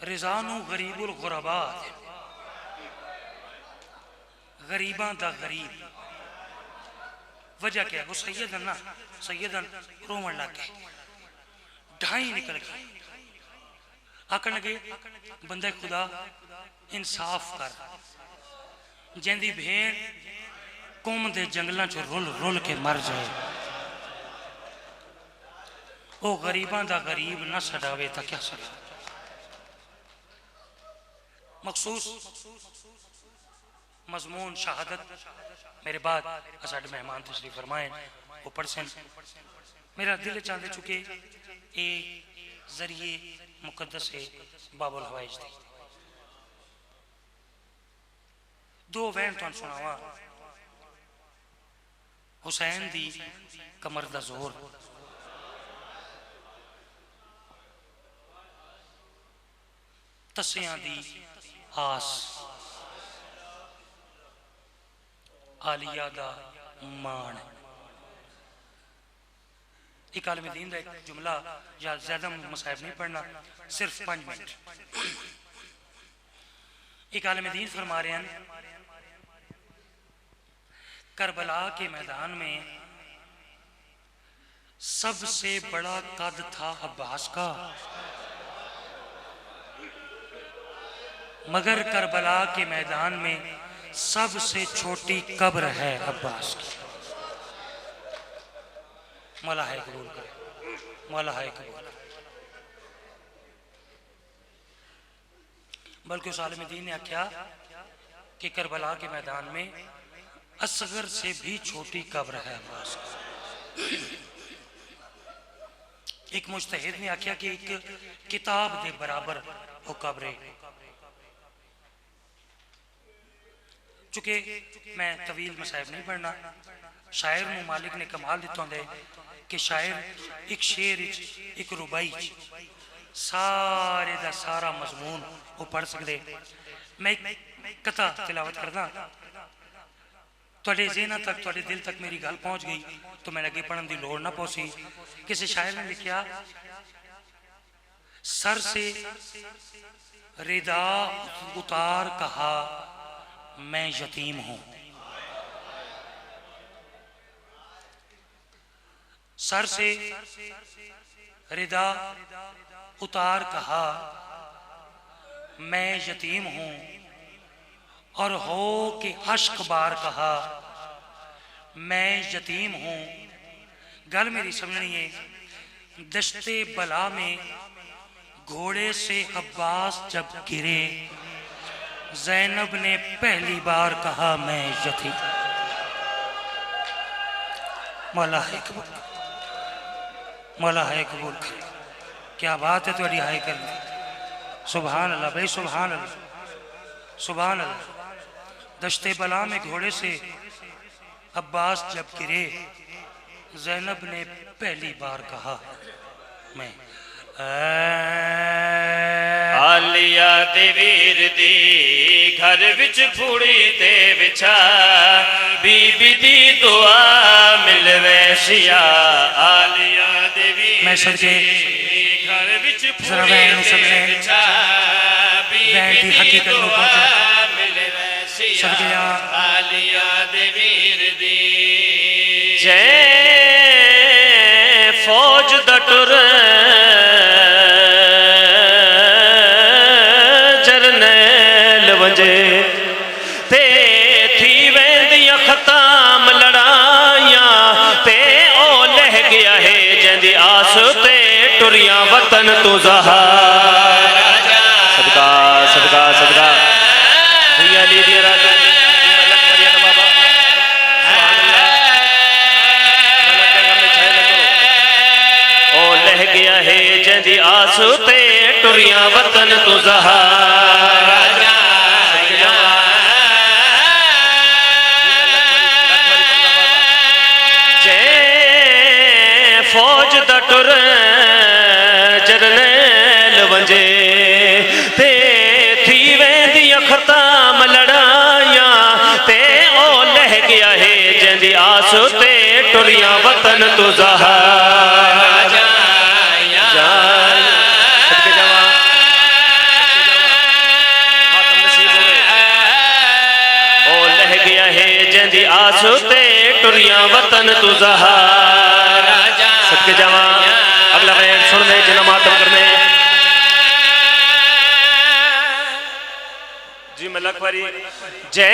रिजानू गरीबुल गुरबा, गरीबां दा गरीब। वजह क्या है? वो सैयदन ना, सैयदन रोवन लग गए, ढाई निकल गई। आखन लगे बंदे खुदा इंसाफ कर, जिंदी भेड़ कौम दे जंगलों च रुल रुल के मर जाए, वो गरीबां दा गरीब ना सड़ावे तो क्या सड़ा। मखसूस मजमून शहादत मेरे बाद साढ़े मेहमान तशरीफ फरमाए वो पढ़ सन। मेरा दिल चाहते चुके ये जरिए मुकद्दस है बाबुल हवाइज दी। दो वैन तुम सुनावा। हुसैन दी कमर दा जोर, तसियां दी आस, आलिया दा मान। एक आलिम दीन का एक जुमला, या ज्यादा मसाइब नहीं पढ़ना, सिर्फ 5 मिनट। एक आलिम दीन फरमा रहे हैं करबला के मैदान में सबसे बड़ा कद था अब्बास का, मगर करबला के मैदान में सबसे छोटी कब्र है अब्बास की। मौला है कबूल करे, मौला है कबूल करे। बल्कि उस आलिम दीन ने आख्या कि करबला के मैदान में असगर से भी छोटी कब्र है अब्बास की। एक मुज्तहिद ने आख्या कि एक किताब के बराबर वो कब्र है। चूंकि मैं तवील मसाइब नहीं पढ़ना, शायर नूं मालिक ने कमाल दिता है कि शायर एक शेर एक रुबाई सारे दा सारा मजमून वो पढ़ सकते। मैं एक कथा तिलावत करदा, तुहाडे ज़हन तक तुहाडे दिल तक मेरी गल पहुंच गई तो मैंने अगे पढ़न की लोड़ ना पहुंची। किसी शायर ने लिखा, सर से रिदा उतार कहा मैं यतीम हूं, सर से रिदा उतार कहा मैं यतीम हूं, और हो के अश्क बार कहा मैं यतीम हूं। गल मेरी समझनी है, दश्ते बला में घोड़े से अब्बास जब गिरे, ज़ैनब ने पहली बार कहा मैं यतीम। मौला है कबूल, मौला है कबूल कर। क्या बात है थोड़ी हाय करनी। सुभान अल्लाह भाई, सुभान अल्लाह, सुभान अल्लाह। दश्ते बला में घोड़े से अब्बास जब गिरे, ज़ैनब ने पहली बार कहा मैं। आलिया दे वीर दी घर विच फूड़ी ते विछा, बीबी दी दुआ मिल वैसिया। आलिया दे वीर मैं सदके घर विच जरा वैन समझे, वैन की हकीकत में पहुंचा सदके आलिया दे वीर दी। जय फौज दा टुर जरनैल वंजे ते थी वेंदियां खताम लड़ाइयां, ते ओ लह गया है जंदी आस ते टुरियां वतन तू ज़हार। सदका सदका सदका भैया ली दिया राजा गया है जंदी आस ते टुरियां वतन तू ज़हार। जय फौज दा टुर जरनैल वंजे ते थी वेंदियां खताम लड़ाइयां, ते ओ लह गया है जंदी आस ते टुरियां वतन तू ज़हार। लख वारी जै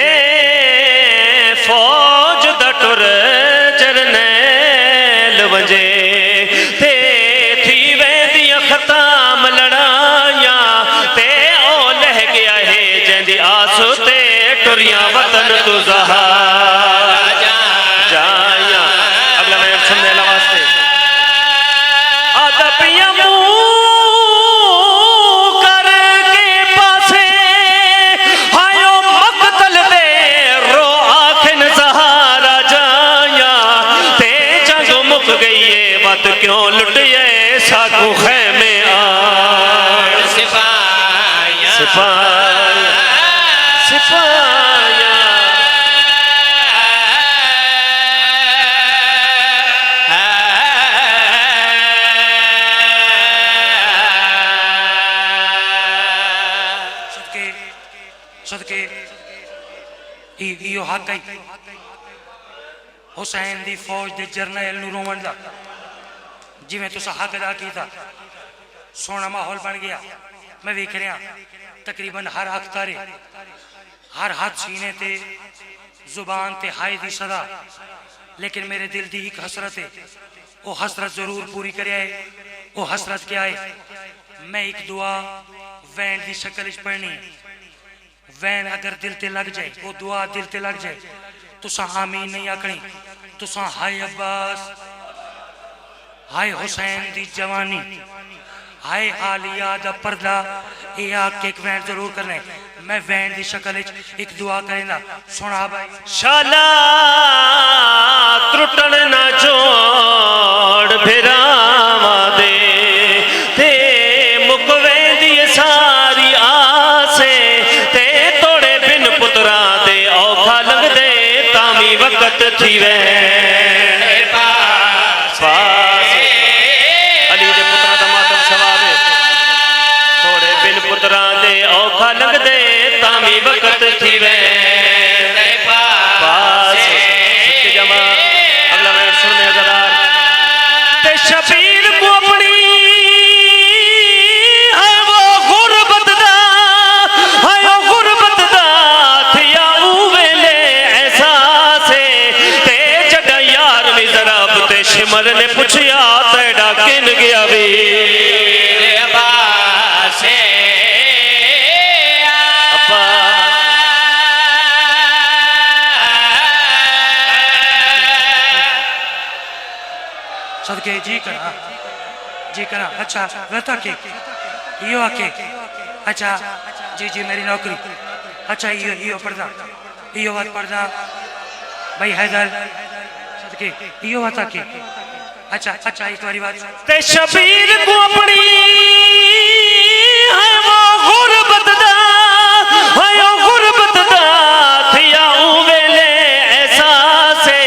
फौज दा टुर जरनैल वंजे ते थी वेंदियां खताम लड़ाइयां ते ओ लह गया है जंदी आस ते टुरियां वतन तू ज़हार जाया। अगला मैं सुनने ला वास्ते आदा पिया क्यों लुटिए साकू खैमे सिपाया सिपाया सिपाया सदके सदके इयो हक है हुसैन दी फौज दे जरनैल नूं रोवण दा जिमें तुसा हक अदा किया। सोना माहौल बन गया। मैं वेख रहा तकरीबन हर अख तारे हर हाथ सीने ते जुबान ते हाय दी सदा, लेकिन मेरे दिल दी एक हसरत है, वो हसरत जरूर पूरी करे। वो हसरत क्या है? मैं एक दुआ वैन की शक्ल च पढ़नी। वैन अगर दिल ते लग जाए, वो दुआ दिल ते लग जाए, तुसा आमीन नहीं आखनी, तुसा हाय अब्बास, हाय हुसैन दी जवानी, हाय आलिया दा पर्दा, ये आके एक वैन जरूर करना है। मैं वैन दी शक्ल एक दुआ करेंदा। सुना भाई शाला त्रुटन ना जोड़ भिरावा दे ते मुक वेंदी सारी आसे ते तोड़े बिन पुत्रा दे औखा लगदे तामी वक्त थी वे औखा लगदे तामी वक्त थी वे पास सच्चे जमा। अगला मैं सुनने हज़ार ते शबीर को अपनी है वो गुरबत दा, है वो गुरबत दा थिया उवेले एहसासे ते जड़ा यार वी जरा ते शिमर ने पुछया तेड़ा किन गया वी सदके जी करा अच्छा रहता के यो आके अच्छा जी जी मेरी नौकरी अच्छा यो पर्दा यो बात पर्दा भाई हैदर सदके यो बात आके अच्छा अच्छा एक बारी बात ते शबीर को अपनी है वो गुरबत दा, है वो गुरबत दा थिया उवेले एहसासे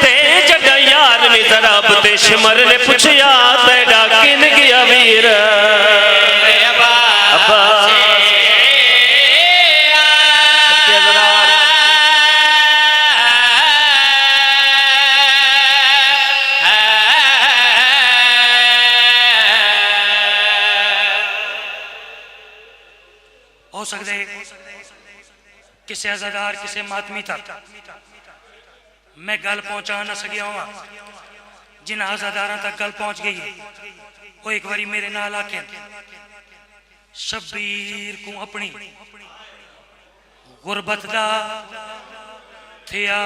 ते जड़ा यार नी जरा ते शिमर ने पुछया तेड़ा किन गया वीर अब्बास हो सकते किसी अज़ादार किसी मातमी तक मैं गल पहुंचा ना सकिया हुआ, जिन आजादारा तक गल पहुंच गई है वो एक बारी मेरे नाल आके शबीर को अपनी गुरबत दा थिया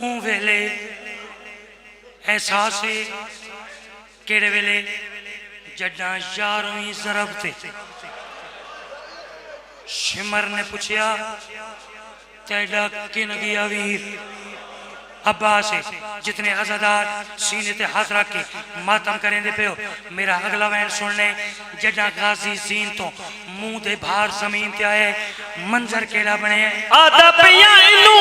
ऊं वेले एहसास केड़े वेले जड्डा यारों जरब थे शिमर ने पूछया तेड़ा किन गया वीर अब्बास है। जितने अज़ादार सीने ते हाथ रख के मातम करेंदे पे हो, मेरा अगला वैन सुनने जड्डा गाजी जीन तो मुंह दे भार जमीन ते आए मंजर केड़ा बने आदा पिया इनू